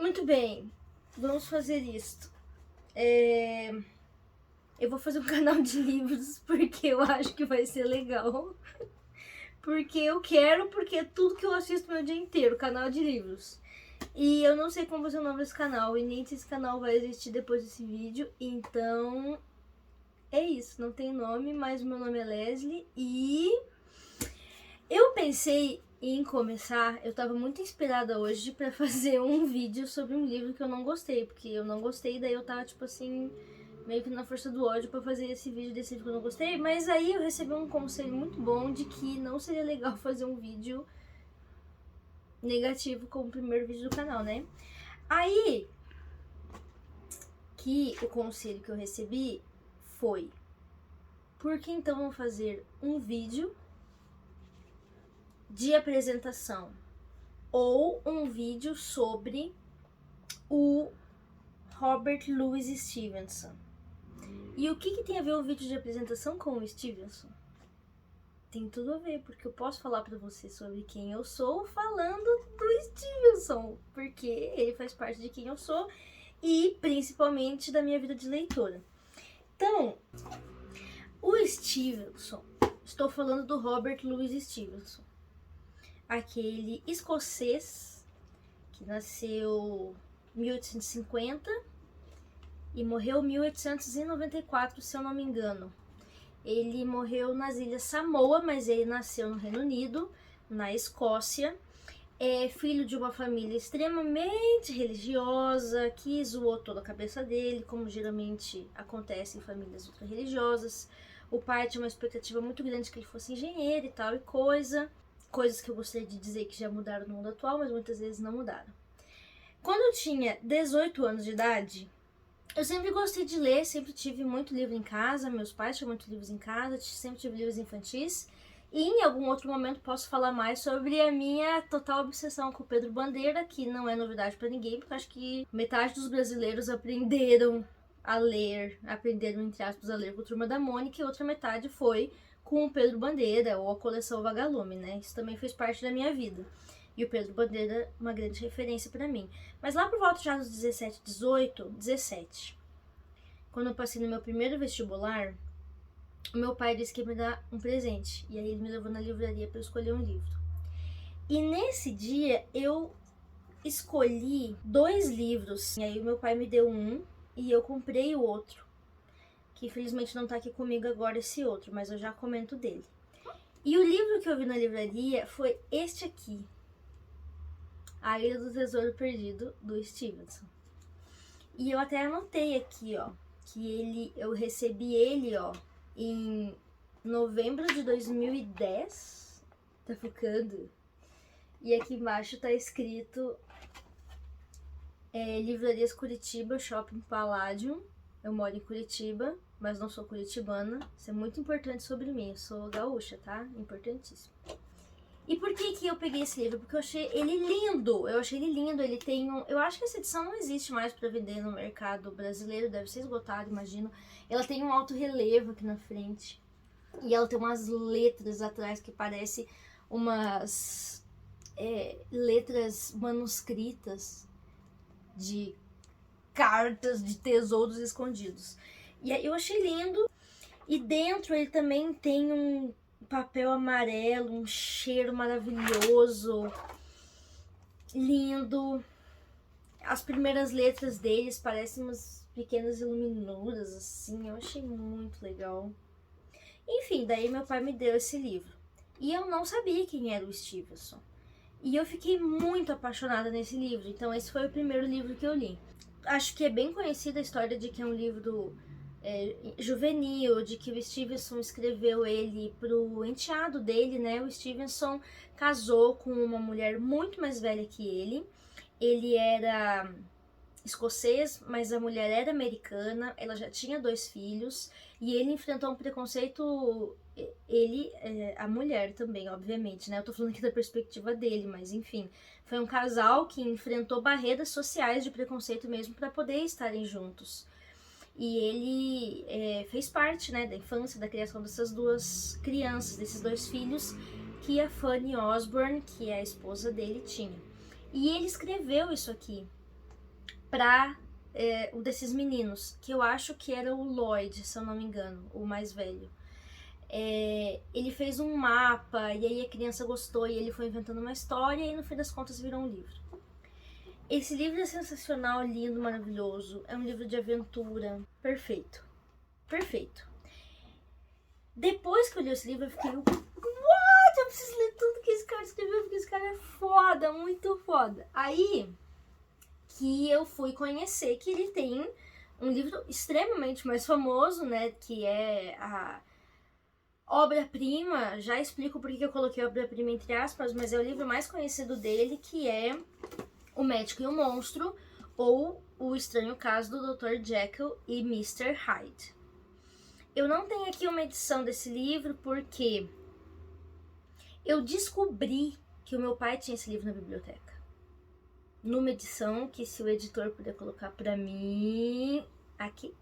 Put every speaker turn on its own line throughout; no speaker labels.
Muito bem, vamos fazer isto. Eu vou fazer um canal de livros porque eu acho que vai ser legal. Porque eu quero, porque é tudo que eu assisto meu dia inteiro, canal de livros. E eu não sei como vai ser o nome desse canal, e nem se esse canal vai existir depois desse vídeo, então é isso, não tem nome, mas o meu nome é Leslie, e eu pensei em começar, eu tava muito inspirada hoje pra fazer um vídeo sobre um livro que eu não gostei, porque eu não gostei, daí eu tava tipo assim, meio que na força do ódio pra fazer esse vídeo desse livro que eu não gostei, mas aí eu recebi um conselho muito bom de que não seria legal fazer um vídeo negativo como o primeiro vídeo do canal, né? Aí, que o conselho que eu recebi foi: por que então não fazer um vídeo de apresentação ou um vídeo sobre o Robert Louis Stevenson? E o que tem a ver um vídeo de apresentação com o Stevenson? Tem tudo a ver, porque eu posso falar pra você sobre quem eu sou falando do Stevenson, porque ele faz parte de quem eu sou e principalmente da minha vida de leitora. Então, o Stevenson, estou falando do Robert Louis Stevenson, aquele escocês que nasceu em 1850 e morreu em 1894, se eu não me engano. Ele morreu nas Ilhas Samoa, mas ele nasceu no Reino Unido, na Escócia. É filho de uma família extremamente religiosa, que zoou toda a cabeça dele, como geralmente acontece em famílias ultra-religiosas. O pai tinha uma expectativa muito grande que ele fosse engenheiro e tal e coisas que eu gostaria de dizer que já mudaram no mundo atual, mas muitas vezes não mudaram. Quando eu tinha 18 anos de idade, eu sempre gostei de ler, sempre tive muito livro em casa, meus pais tinham muitos livros em casa, sempre tive livros infantis. E em algum outro momento posso falar mais sobre a minha total obsessão com o Pedro Bandeira, que não é novidade pra ninguém, porque acho que metade dos brasileiros aprenderam a ler, aprenderam, entre aspas, a ler com a Turma da Mônica, e a outra metade foi com o Pedro Bandeira, ou a coleção Vagalume, né? Isso também fez parte da minha vida. E o Pedro Bandeira, uma grande referência pra mim. Mas lá por volta já dos 17, 18, 17, quando eu passei no meu primeiro vestibular, o meu pai disse que ia me dar um presente. E aí ele me levou na livraria para eu escolher um livro. E nesse dia eu escolhi 2 livros. E aí o meu pai me deu um e eu comprei o outro. Que infelizmente não tá aqui comigo agora esse outro, mas eu já comento dele. E o livro que eu vi na livraria foi este aqui. A Ilha do Tesouro Perdido, do Stevenson. E eu até anotei aqui, ó, que eu recebi ele, ó, em novembro de 2010. Tá ficando? E aqui embaixo tá escrito Livrarias Curitiba, Shopping Palladium. Eu moro em Curitiba, mas não sou curitibana. Isso é muito importante sobre mim. Eu sou gaúcha, tá? Importantíssimo. E por que eu peguei esse livro? Porque eu achei ele lindo. Eu achei ele lindo. Ele tem um... Eu acho que essa edição não existe mais para vender no mercado brasileiro. Deve ser esgotado, imagino. Ela tem um alto relevo aqui na frente. E ela tem umas letras atrás que parecem umas letras manuscritas de cartas de tesouros escondidos. E aí eu achei lindo. E dentro ele também tem um papel amarelo, um cheiro maravilhoso, lindo. As primeiras letras deles parecem umas pequenas iluminuras, assim, eu achei muito legal. Enfim, daí meu pai me deu esse livro. E eu não sabia quem era o Stevenson. E eu fiquei muito apaixonada nesse livro, então esse foi o primeiro livro que eu li. Acho que é bem conhecida a história de que é um livro juvenil, de que o Stevenson escreveu ele pro enteado dele, né? O Stevenson casou com uma mulher muito mais velha que ele. Ele era escocês, mas a mulher era americana, ela já tinha 2 filhos, e ele enfrentou um preconceito, a mulher também, obviamente, né? Eu tô falando aqui da perspectiva dele, mas enfim, foi um casal que enfrentou barreiras sociais de preconceito mesmo para poder estarem juntos. E ele fez parte, né, da infância, da criação dessas 2 crianças, desses 2 filhos, que a Fanny Osborne, que é a esposa dele, tinha. E ele escreveu isso aqui pra um desses meninos, que eu acho que era o Lloyd, se eu não me engano, o mais velho. Ele fez um mapa e aí a criança gostou e ele foi inventando uma história e no fim das contas virou um livro. Esse livro é sensacional, lindo, maravilhoso. É um livro de aventura. Perfeito. Perfeito. Depois que eu li esse livro, eu fiquei... What? Eu preciso ler tudo que esse cara escreveu, porque esse cara é foda, muito foda. Aí que eu fui conhecer que ele tem um livro extremamente mais famoso, né? Que é a obra-prima. Já explico por que eu coloquei obra-prima entre aspas, mas é o livro mais conhecido dele, que é O Médico e o Monstro, ou O Estranho Caso do Dr. Jekyll e Mr. Hyde. Eu não tenho aqui uma edição desse livro porque eu descobri que o meu pai tinha esse livro na biblioteca. Numa edição que, se o editor puder colocar pra mim, aqui.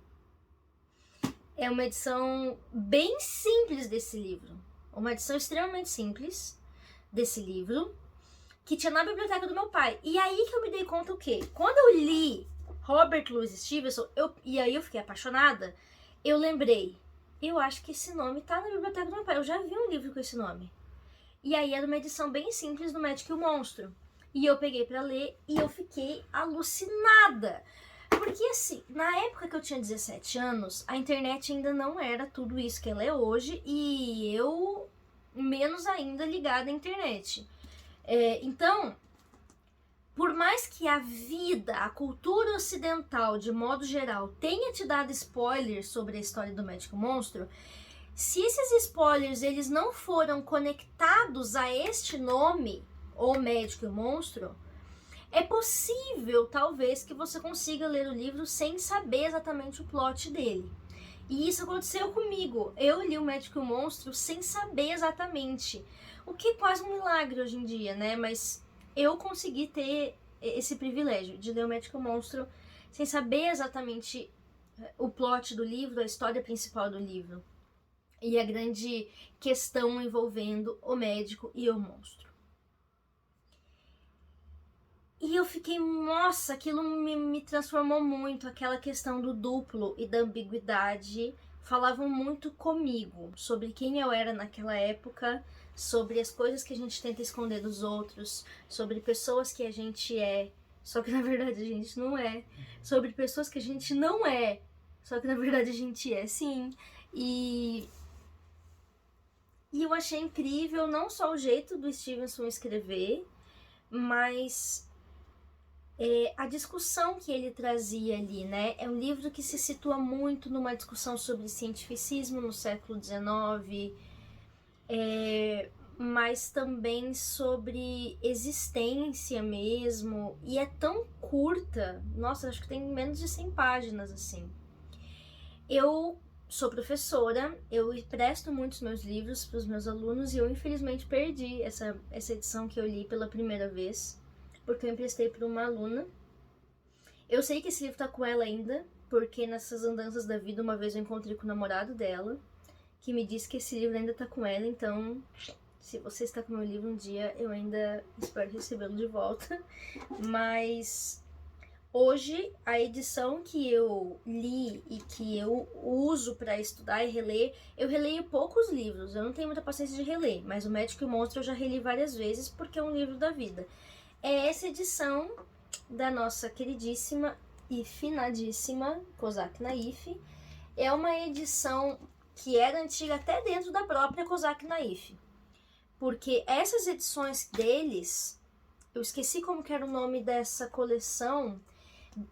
É uma edição bem simples desse livro. Uma edição extremamente simples desse livro, que tinha na biblioteca do meu pai. E aí que eu me dei conta o quê? Quando eu li Robert Louis Stevenson, e aí eu fiquei apaixonada, eu lembrei, eu acho que esse nome tá na biblioteca do meu pai, eu já vi um livro com esse nome. E aí era uma edição bem simples do Médico e o Monstro. E eu peguei pra ler e eu fiquei alucinada. Porque assim, na época que eu tinha 17 anos, a internet ainda não era tudo isso que ela é hoje, e eu menos ainda ligada à internet. Então, por mais que a vida, a cultura ocidental, de modo geral, tenha te dado spoilers sobre a história do Médico Monstro, se esses spoilers eles não foram conectados a este nome, O Médico e o Monstro, é possível, talvez, que você consiga ler o livro sem saber exatamente o plot dele. E isso aconteceu comigo. Eu li O Médico e o Monstro sem saber exatamente. O que é quase um milagre hoje em dia, né? Mas eu consegui ter esse privilégio de ler O Médico e o Monstro sem saber exatamente o plot do livro, a história principal do livro. E a grande questão envolvendo o médico e o monstro. E eu fiquei, nossa, aquilo me transformou muito, aquela questão do duplo e da ambiguidade. Falavam muito comigo sobre quem eu era naquela época, sobre as coisas que a gente tenta esconder dos outros, sobre pessoas que a gente é, só que na verdade a gente não é, sobre pessoas que a gente não é, só que na verdade a gente é sim. E eu achei incrível não só o jeito do Stevenson escrever, mas a discussão que ele trazia ali, né? É um livro que se situa muito numa discussão sobre cientificismo no século XIX, mas também sobre existência mesmo, e é tão curta, nossa, acho que tem menos de 100 páginas, assim. Eu sou professora, eu empresto muitos meus livros para os meus alunos e eu infelizmente perdi essa edição que eu li pela primeira vez, porque eu emprestei para uma aluna. Eu sei que esse livro tá com ela ainda, porque nessas andanças da vida uma vez eu encontrei com o namorado dela, que me disse que esse livro ainda tá com ela, então se você está com o meu livro um dia, eu ainda espero recebê-lo de volta. Mas hoje, a edição que eu li e que eu uso para estudar e reler, eu releio poucos livros, eu não tenho muita paciência de reler, mas O Médico e o Monstro eu já reli várias vezes porque é um livro da vida. É essa edição da nossa queridíssima e finadíssima Kozak Naif. É uma edição que era antiga até dentro da própria Kozak Naif, porque essas edições deles, eu esqueci como que era o nome dessa coleção,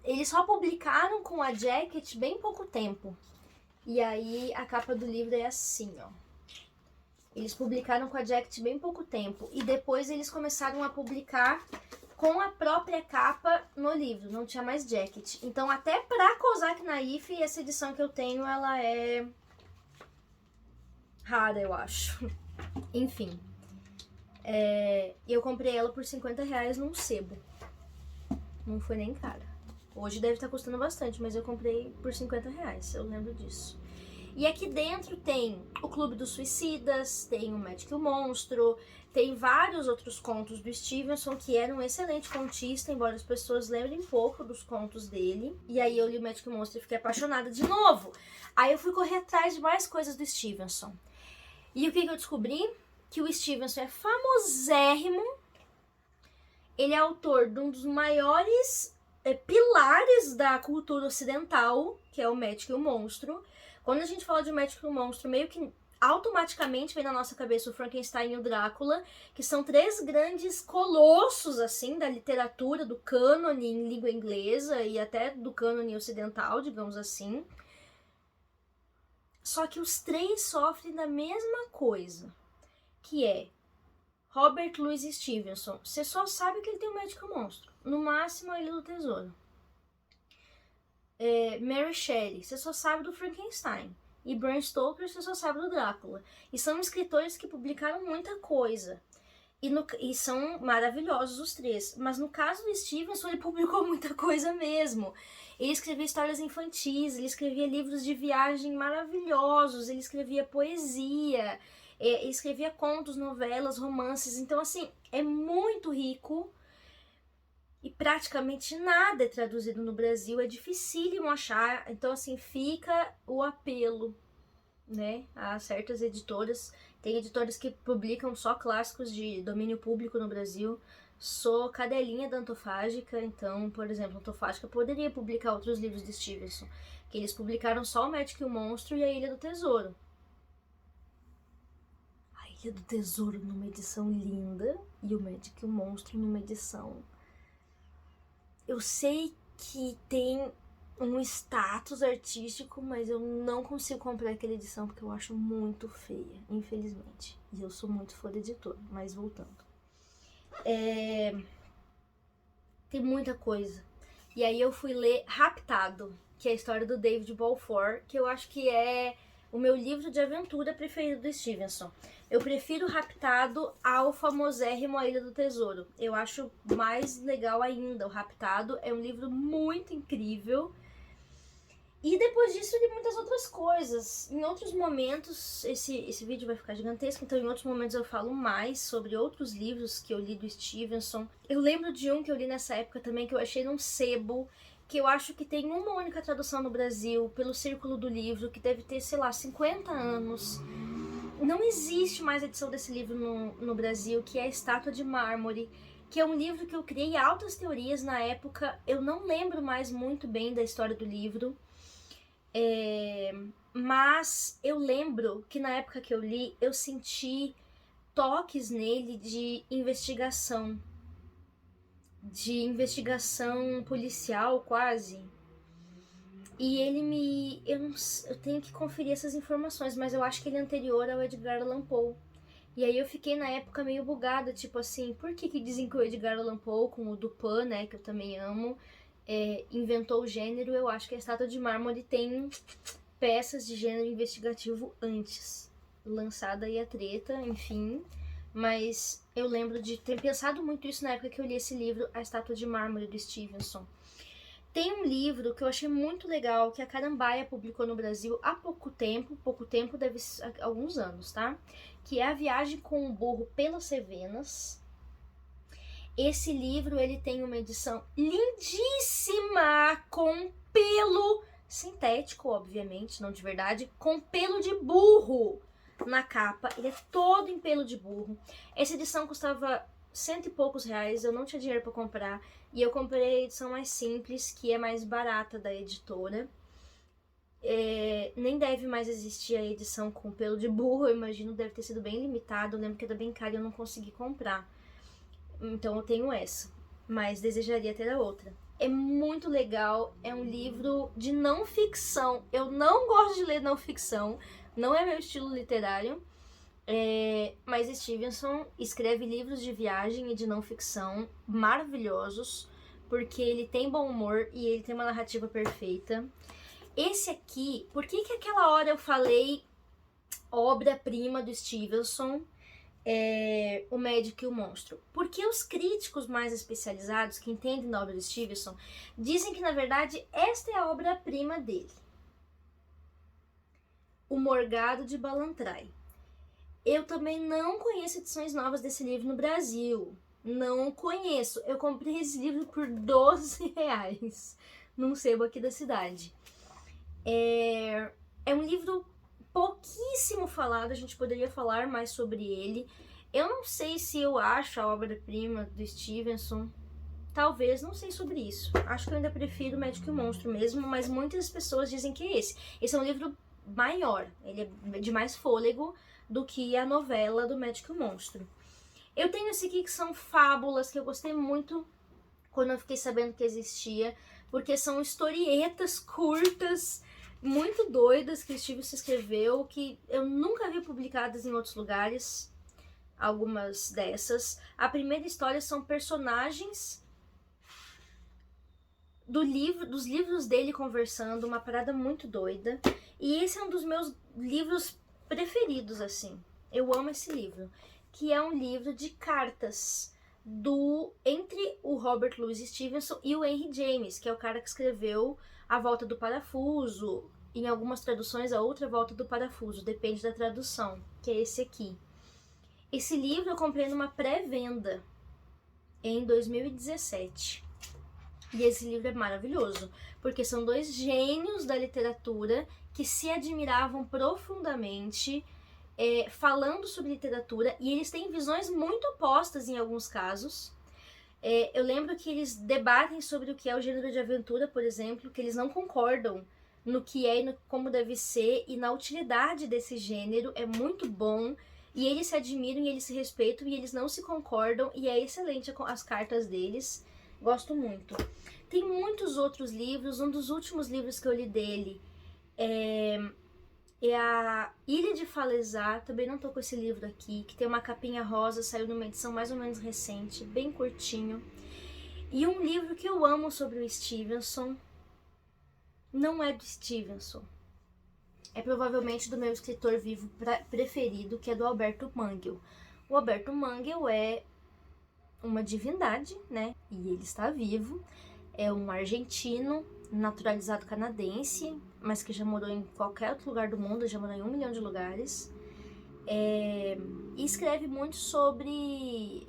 eles só publicaram com a Jacket bem pouco tempo. E aí a capa do livro é assim, ó. Eles publicaram com a Jacket bem pouco tempo. E depois eles começaram a publicar com a própria capa no livro. Não tinha mais Jacket. Então até pra Kozak Naif, essa edição que eu tenho, ela é rara, eu acho. Enfim. Eu comprei ela por R$50 num sebo. Não foi nem cara. Hoje deve estar custando bastante, mas eu comprei por R$50, eu lembro disso. E aqui dentro tem o Clube dos Suicidas, tem o Magic e o Monstro, tem vários outros contos do Stevenson, que era um excelente contista, embora as pessoas lembrem pouco dos contos dele. E aí eu li o Magic e o Monstro e fiquei apaixonada de novo. Aí eu fui correr atrás de mais coisas do Stevenson. E o que eu descobri? Que o Stevenson é famosérrimo. Ele é autor de um dos maiores pilares da cultura ocidental, que é o Magic e o Monstro. Quando a gente fala de Magic e o Monstro, meio que automaticamente vem na nossa cabeça o Frankenstein e o Drácula, que são 3 grandes colossos, assim, da literatura, do cânone em língua inglesa e até do cânone ocidental, digamos assim. Só que os 3 sofrem da mesma coisa, que é Robert Louis Stevenson. Você só sabe que ele tem o Magic e o Monstro. No máximo, a Ilha do Tesouro. Mary Shelley, você só sabe do Frankenstein. E Bram Stoker, você só sabe do Drácula. E são escritores que publicaram muita coisa. E são maravilhosos os 3. Mas no caso do Stevenson, ele publicou muita coisa mesmo. Ele escrevia histórias infantis, ele escrevia livros de viagem maravilhosos, ele escrevia poesia, ele escrevia contos, novelas, romances. Então, assim, é muito rico. E praticamente nada é traduzido no Brasil, é dificílimo achar, então assim, fica o apelo, né, a certas editoras. Tem editoras que publicam só clássicos de domínio público no Brasil. Sou cadelinha da Antofágica, então, por exemplo, a Antofágica poderia publicar outros livros de Stevenson, que eles publicaram só o Magic e o Monstro e a Ilha do Tesouro. A Ilha do Tesouro numa edição linda e o Magic e o Monstro numa edição... Eu sei que tem um status artístico, mas eu não consigo comprar aquela edição porque eu acho muito feia, infelizmente. E eu sou muito fã da editora, mas voltando. Tem muita coisa. E aí eu fui ler Raptado, que é a história do David Balfour, que eu acho que é o meu livro de aventura preferido do Stevenson. Eu prefiro Raptado ao famosérrimo A Ilha do Tesouro. Eu acho mais legal ainda. O Raptado é um livro muito incrível. E depois disso eu li muitas outras coisas. Em outros momentos, esse vídeo vai ficar gigantesco, então em outros momentos eu falo mais sobre outros livros que eu li do Stevenson. Eu lembro de um que eu li nessa época também, que eu achei num sebo, que eu acho que tem uma única tradução no Brasil, pelo Círculo do Livro, que deve ter, sei lá, 50 anos. Não existe mais edição desse livro no Brasil, que é a Estátua de Mármore, que é um livro que eu criei altas teorias na época. Eu não lembro mais muito bem da história do livro, mas eu lembro que na época que eu li, eu senti toques nele de investigação policial quase. E ele eu tenho que conferir essas informações, mas eu acho que ele é anterior ao Edgar Allan Poe. E aí eu fiquei na época meio bugada, tipo assim, por que dizem que o Edgar Allan Poe, com o Dupin, né, que eu também amo, inventou o gênero? Eu acho que a Estátua de Mármore tem peças de gênero investigativo antes. Lançada aí a treta, enfim. Mas eu lembro de ter pensado muito isso na época que eu li esse livro, A Estátua de Mármore, do Stevenson. Tem um livro que eu achei muito legal, que a Carambaia publicou no Brasil há pouco tempo deve ser alguns anos, tá? Que é A Viagem com o Burro pelas Cevenas. Esse livro, ele tem uma edição lindíssima, com pelo sintético, obviamente, não de verdade, com pelo de burro na capa. Ele é todo em pelo de burro. Essa edição custava R$100 e poucos, eu não tinha dinheiro para comprar, e eu comprei a edição mais simples, que é mais barata da editora. Nem deve mais existir a edição com pelo de burro, eu imagino, deve ter sido bem limitado. Eu lembro que era bem caro e eu não consegui comprar, então eu tenho essa, mas desejaria ter a outra. É muito legal, é um livro de não ficção. Eu não gosto de ler não ficção, não é meu estilo literário. Mas Stevenson escreve livros de viagem e de não ficção maravilhosos, porque ele tem bom humor e ele tem uma narrativa perfeita. Esse aqui, por que aquela hora eu falei obra-prima do Stevenson, O Magic e o Monstro? Porque os críticos mais especializados, que entendem da obra do Stevenson, dizem que na verdade esta é a obra-prima dele. O Morgado de Ballantrae. Eu também não conheço edições novas desse livro no Brasil. Não conheço. Eu comprei esse livro por R$ 12 num sebo aqui da cidade. É um livro pouquíssimo falado, a gente poderia falar mais sobre ele. Eu não sei se eu acho a obra-prima do Stevenson. Talvez, não sei sobre isso. Acho que eu ainda prefiro Médico e o Monstro mesmo, mas muitas pessoas dizem que é esse. Esse é um livro maior, ele é de mais fôlego do que a novela do Médico e o Monstro. Eu tenho esse aqui que são fábulas, que eu gostei muito quando eu fiquei sabendo que existia, porque são historietas curtas, muito doidas que o Stevenson escreveu, que eu nunca vi publicadas em outros lugares, algumas dessas. A primeira história são personagens dos livros dele conversando, uma parada muito doida. E esse é um dos meus livros preferidos, assim. Eu amo esse livro, que é um livro de cartas entre o Robert Louis Stevenson e o Henry James, que é o cara que escreveu A Volta do Parafuso, em algumas traduções A Outra Volta do Parafuso, depende da tradução, que é esse aqui. Esse livro eu comprei numa pré-venda em 2017. E esse livro é maravilhoso, porque são dois gênios da literatura que se admiravam profundamente, falando sobre literatura, e eles têm visões muito opostas em alguns casos. Eu lembro que eles debatem sobre o que é o gênero de aventura, por exemplo, que eles não concordam no que é e no como deve ser, e na utilidade desse gênero. É muito bom, e eles se admiram e eles se respeitam, e eles não se concordam, e é excelente as cartas deles. Gosto muito. Tem muitos outros livros. Um dos últimos livros que eu li dele é a Ilha de Falesá. Também não tô com esse livro aqui, que tem uma capinha rosa, saiu numa edição mais ou menos recente, bem curtinho. E um livro que eu amo sobre o Stevenson, não é do Stevenson, é provavelmente do meu escritor vivo preferido, que é do Alberto Manguel. O Alberto Manguel é uma divindade, né? E ele está vivo. É um argentino, naturalizado canadense, mas que já morou em qualquer outro lugar do mundo, já morou em 1 milhão de lugares. E escreve muito sobre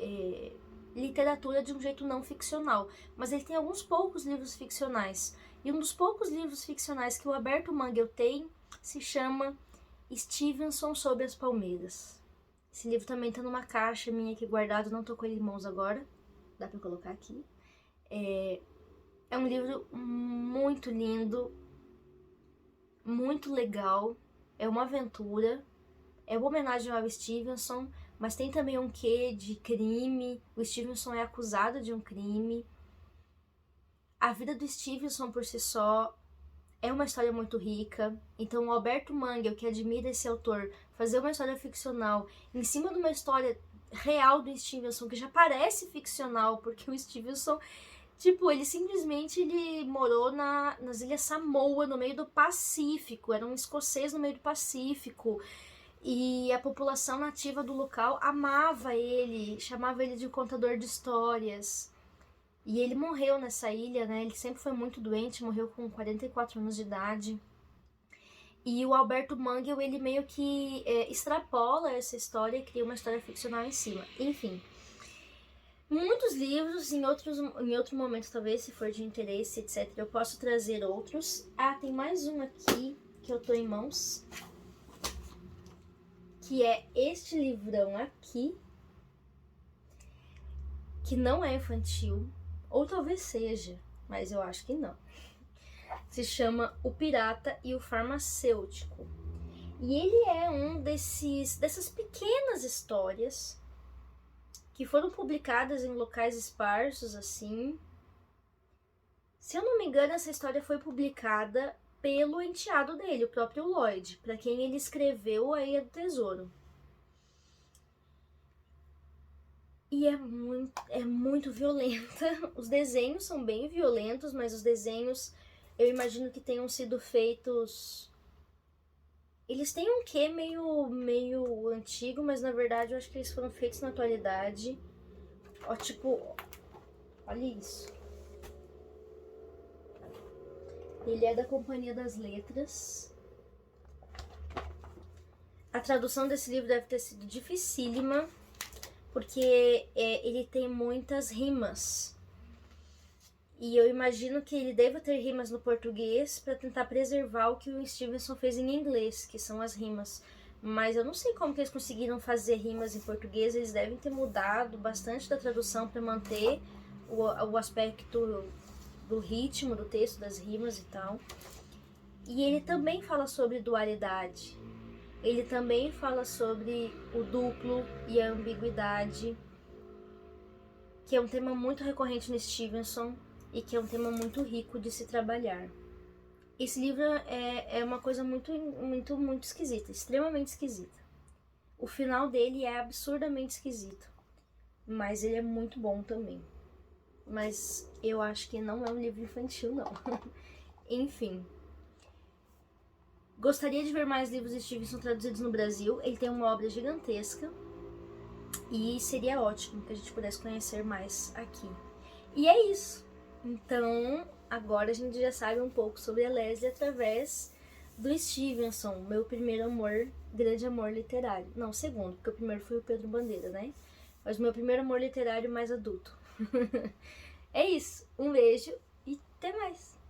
literatura de um jeito não ficcional, mas ele tem alguns poucos livros ficcionais. E um dos poucos livros ficcionais que o Alberto Manguel tem se chama Stevenson Sob as Palmeiras. Esse livro também tá numa caixa minha aqui guardado, não tô com ele em mãos agora, dá pra colocar aqui. É um livro muito lindo, muito legal, é uma aventura, é uma homenagem ao Stevenson, mas tem também um quê de crime. O Stevenson é acusado de um crime. A vida do Stevenson por si só é uma história muito rica. Então o Alberto Manguel, que admira esse autor, fazer uma história ficcional em cima de uma história real do Stevenson, que já parece ficcional, porque o Stevenson, tipo, ele morou nas Ilhas Samoa, no meio do Pacífico, era um escocês no meio do Pacífico, e a população nativa do local amava ele, chamava ele de contador de histórias. E ele morreu nessa ilha, né? Ele sempre foi muito doente, morreu com 44 anos de idade. E o Alberto Manguel, ele meio que extrapola essa história e cria uma história ficcional em cima. Enfim, muitos livros, em outro momento talvez, se for de interesse, etc., eu posso trazer outros. Ah, tem mais um aqui que eu tô em mãos, que é este livrão aqui, que não é infantil, ou talvez seja, mas eu acho que não. Se chama O Pirata e o Farmacêutico. E ele é dessas pequenas histórias que foram publicadas em locais esparsos, assim. Se eu não me engano, essa história foi publicada pelo enteado dele, o próprio Lloyd, para quem ele escreveu A Ilha do Tesouro. E é muito violenta. Os desenhos são bem violentos, mas os desenhos eu imagino que tenham sido feitos... Eles têm um quê meio antigo, mas na verdade eu acho que eles foram feitos na atualidade. Ó, tipo, olha isso. Ele é da Companhia das Letras. tradução desse livro deve ter sido dificílima, porque ele tem muitas rimas. E eu imagino que ele deva ter rimas no português para tentar preservar o que o Stevenson fez em inglês, que são as rimas. Mas eu não sei como que eles conseguiram fazer rimas em português. Eles devem ter mudado bastante da tradução para manter o aspecto do ritmo do texto, das rimas e tal. E ele também fala sobre dualidade. Ele também fala sobre o duplo e a ambiguidade, que é um tema muito recorrente no Stevenson e que é um tema muito rico de se trabalhar. Esse livro é uma coisa muito esquisita, extremamente esquisita. O final dele é absurdamente esquisito, mas ele é muito bom também. Mas eu acho que não é um livro infantil, não. Enfim. Gostaria de ver mais livros de Stevenson traduzidos no Brasil. Ele tem uma obra gigantesca e seria ótimo que a gente pudesse conhecer mais aqui. E é isso. Então, agora a gente já sabe um pouco sobre a Leslie através do Stevenson, meu primeiro amor, grande amor literário. Não, segundo, porque o primeiro foi o Pedro Bandeira, né? Mas meu primeiro amor literário mais adulto. É isso. Um beijo e até mais.